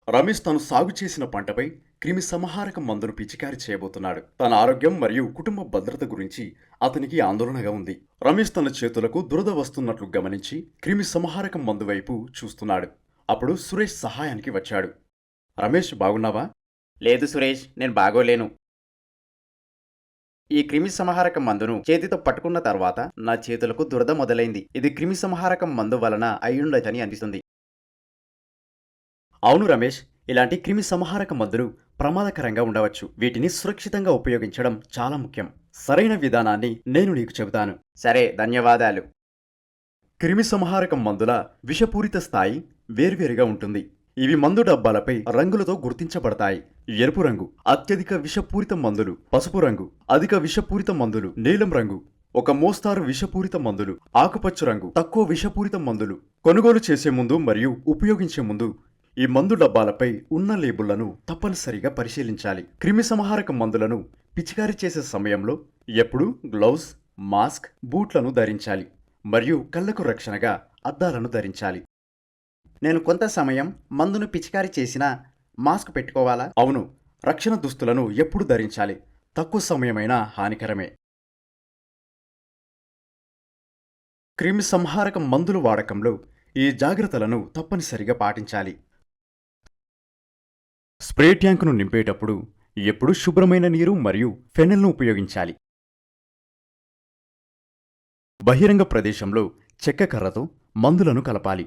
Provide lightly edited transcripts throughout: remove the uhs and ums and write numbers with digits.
రమేష్ తను సాగు చేసిన పంటపై క్రిమి సంహారక మందును పిచికారి చేయబోతున్నాడు. తన ఆరోగ్యం మరియు కుటుంబ భద్రత గురించి అతనికి ఆందోళనగా ఉంది. రమేష్ తన చేతులకు దురద వస్తున్నట్లు గమనించి క్రిమి సంహారక మందు వైపు చూస్తున్నాడు. అప్పుడు సురేష్ సహాయానికి వచ్చాడు. రమేష్, బాగున్నావా? లేదు సురేష్, నేను బాగోలేను. ఈ క్రిమి సంహారక మందును చేతితో పట్టుకున్న తర్వాత నా చేతులకు దురద మొదలైంది. ఇది క్రిమి సంహారకం మందు వలన అయ్యుండొచ్చని అనిపిస్తుంది. అవును రమేష్, ఇలాంటి క్రిమి సంహారక మందులు ప్రమాదకరంగా ఉండవచ్చు. వీటిని సురక్షితంగా ఉపయోగించడం చాలా ముఖ్యం. సరైన విధానాన్ని నేను నీకు చెబుతాను. సరే, ధన్యవాదాలు. క్రిమి సంహారక మందుల విషపూరిత స్థాయి వేర్వేరుగా ఉంటుంది. ఇవి మందు డబ్బాలపై రంగులతో గుర్తించబడతాయి. ఎరుపు రంగు అత్యధిక విషపూరిత మందులు, పసుపు రంగు అధిక విషపూరిత మందులు, నీలం రంగు ఒక మోస్తారు విషపూరిత మందులు, ఆకుపచ్చ రంగు తక్కువ విషపూరిత మందులు. కొనుగోలు చేసే ముందు మరియు ఉపయోగించే ముందు ఈ మందు డబ్బాలపై ఉన్న లేబుళ్లను తప్పనిసరిగా పరిశీలించాలి. క్రిమి సంహారక మందులను పిచికారీ చేసే సమయంలో ఎప్పుడూ గ్లౌస్, మాస్క్, బూట్లను ధరించాలి మరియు కళ్లకు రక్షణగా అద్దాలను ధరించాలి. నేను కొంత సమయం మందును పిచికారీ చేసినా మాస్క్ పెట్టుకోవాలా? అవును, రక్షణ దుస్తులను ఎప్పుడు ధరించాలి. తక్కువ సమయమైనా హానికరమే. క్రిమి సంహారక మందుల వాడకంలో ఈ జాగ్రత్తలను తప్పనిసరిగా పాటించాలి. స్ప్రే ట్యాంకును నింపేటప్పుడు ఎప్పుడూ శుభ్రమైన నీరు మరియు ఫెనెల్ను ఉపయోగించాలి. బహిరంగ ప్రదేశంలో చెక్క కర్రతో మందులను కలపాలి.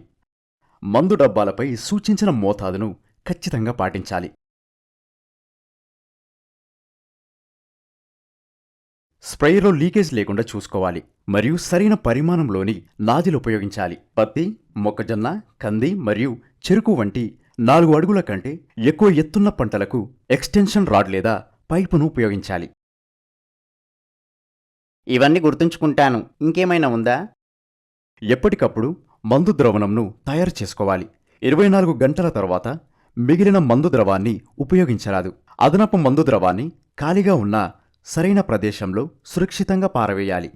మందు డబ్బాలపై సూచించిన మోతాదును ఖచ్చితంగా పాటించాలి. స్ప్రేయర్లో లీకేజ్ లేకుండా చూసుకోవాలి మరియు సరైన పరిమాణంలోని నాజిల్ ఉపయోగించాలి. పత్తి, మొక్కజొన్న, కంది మరియు చెరుకు వంటి 4 అడుగుల కంటే ఎక్కువ ఎత్తున్న పంటలకు ఎక్స్టెన్షన్ రాడ్ లేదా పైపును ఉపయోగించాలి. ఇవన్నీ గుర్తుంచుకుంటాను. ఇంకేమైనా ఉందా? ఎప్పటికప్పుడు మందు ద్రవణంను తయారు చేసుకోవాలి. 24 గంటల తర్వాత మిగిలిన మందు ద్రవాన్ని ఉపయోగించరాదు. అదనపు మందు ద్రవాన్ని ఖాళీగా ఉన్న సరైన ప్రదేశంలో సురక్షితంగా పారవేయాలి.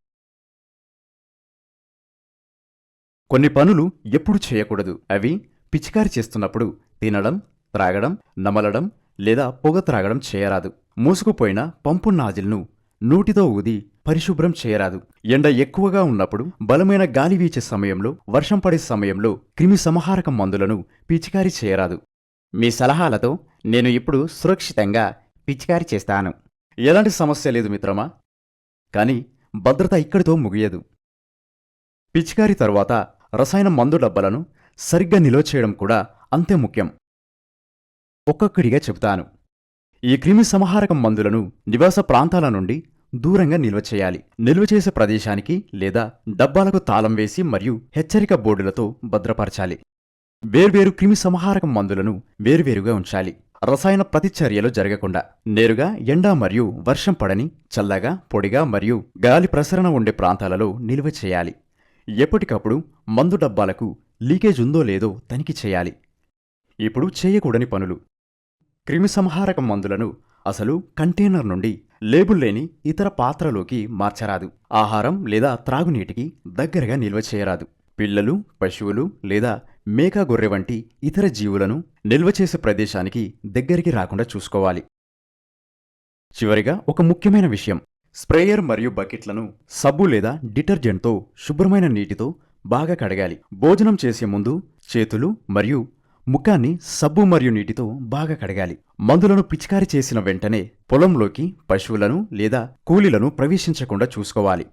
కొన్ని పనులు ఎప్పుడు చేయకూడదు. అవి పిచికారి చేస్తున్నప్పుడు తినడం, త్రాగడం, నమలడం లేదా పొగ త్రాగడం చేయరాదు. మూసుకుపోయిన పంపు నాజిల్ను నోటితో ఊది పరిశుభ్రం చేయరాదు. ఎండ ఎక్కువగా ఉన్నప్పుడు, బలమైన గాలి వీచే సమయంలో, వర్షం పడే సమయంలో క్రిమి సంహారక మందులను పిచికారీ చేయరాదు. మీ సలహాలతో నేను ఇప్పుడు సురక్షితంగా పిచికారీ చేస్తాను. ఎలాంటి సమస్య లేదు మిత్రమా. కానీ భద్రత ఇక్కడితో ముగియదు. పిచికారీ తరువాత రసాయన మందు డబ్బాలను సరిగ్గా నిల్వ చేయడం కూడా అంతే ముఖ్యం. ఒక్కొక్కడిగా చెబుతాను. ఈ క్రిమి సంహారక మందులను నివాస ప్రాంతాల నుండి దూరంగా నిల్వ చేయాలి. నిల్వ చేసే ప్రదేశానికి లేదా డబ్బాలకు తాళం వేసి మరియు హెచ్చరిక బోర్డులతో భద్రపరచాలి. వేర్వేరు క్రిమి సంహారక మందులను వేర్వేరుగా ఉంచాలి. రసాయన ప్రతిచర్యలు జరగకుండా నేరుగా ఎండ మరియు వర్షం పడని చల్లగా, పొడిగా మరియు గాలి ప్రసరణ ఉండే ప్రాంతాలలో నిల్వ చేయాలి. ఎప్పటికప్పుడు మందు డబ్బాలకు లీకేజ్ ఉందో లేదో తనిఖీ చేయాలి. ఇప్పుడు చేయకూడని పనులు. క్రిమి సంహారక మందులను అసలు కంటైనర్ నుండి లేబుల్ లేని ఇతర పాత్రలోకి మార్చరాదు. ఆహారం లేదా త్రాగునీటికి దగ్గరగా నిల్వ చేయరాదు. పిల్లలు, పశువులు లేదా మేక, గొర్రె వంటి ఇతర జీవులను నిల్వ చేసే ప్రదేశానికి దగ్గరికి రాకుండా చూసుకోవాలి. చివరిగా ఒక ముఖ్యమైన విషయం. స్ప్రేయర్ మరియు బకెట్లను సబ్బు లేదా డిటర్జెంట్తో శుభ్రమైన నీటితో బాగా కడగాలి. భోజనం చేసే ముందు చేతులు మరియు ముఖాన్ని సబ్బు మరియు నీటితో బాగా కడగాలి. మందులను పిచికారీ చేసిన వెంటనే పొలంలోకి పశువులను లేదా కూలీలను ప్రవేశించకుండా చూసుకోవాలి.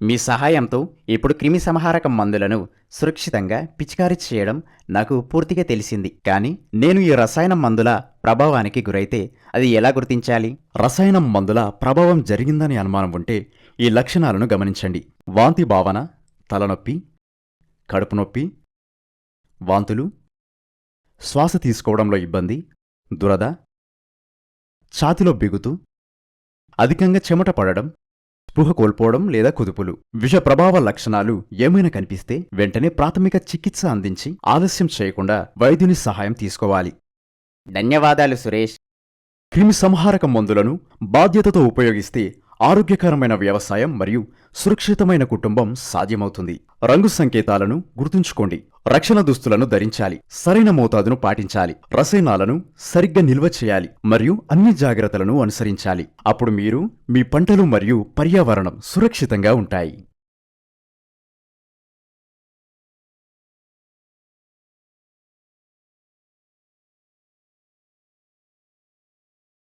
మీ సహాయంతో ఇప్పుడు క్రిమి సంహారక మందులను సురక్షితంగా పిచికారీ చేయడం నాకు పూర్తిగా తెలిసింది. కానీ నేను ఈ రసాయన మందుల ప్రభావానికి గురైతే అది ఎలా గుర్తించాలి? రసాయన మందుల ప్రభావం జరిగిందని అనుమానం ఉంటే ఈ లక్షణాలను గమనించండి. వాంతి భావన, తలనొప్పి, కడుపు నొప్పి, వాంతులు, శ్వాస తీసుకోవడంలో ఇబ్బంది, దురద, ఛాతిలో బిగుతు, అధికంగా చెమట పడడం, స్పృహ కోల్పోవడం లేదా కుదుపులు. విష ప్రభావ లక్షణాలు ఏమైనా కనిపిస్తే వెంటనే ప్రాథమిక చికిత్స అందించి ఆలస్యం చేయకుండా వైద్యుని సహాయం తీసుకోవాలి. ధన్యవాదాలు సురేష్. క్రిమి సంహారక మందులను బాధ్యతతో ఉపయోగిస్తే ఆరోగ్యకరమైన వ్యవసాయం మరియు సురక్షితమైన కుటుంబం సాధ్యమవుతుంది. రంగు సంకేతాలను గుర్తుంచుకోండి. రక్షణ దుస్తులను ధరించాలి, సరైన మోతాదును పాటించాలి, రసాయనాలను సరిగ్గా నిల్వ చేయాలి మరియు అన్ని జాగ్రత్తలను అనుసరించాలి. అప్పుడు మీరు, మీ పంటలు మరియు పర్యావరణం సురక్షితంగా ఉంటాయి.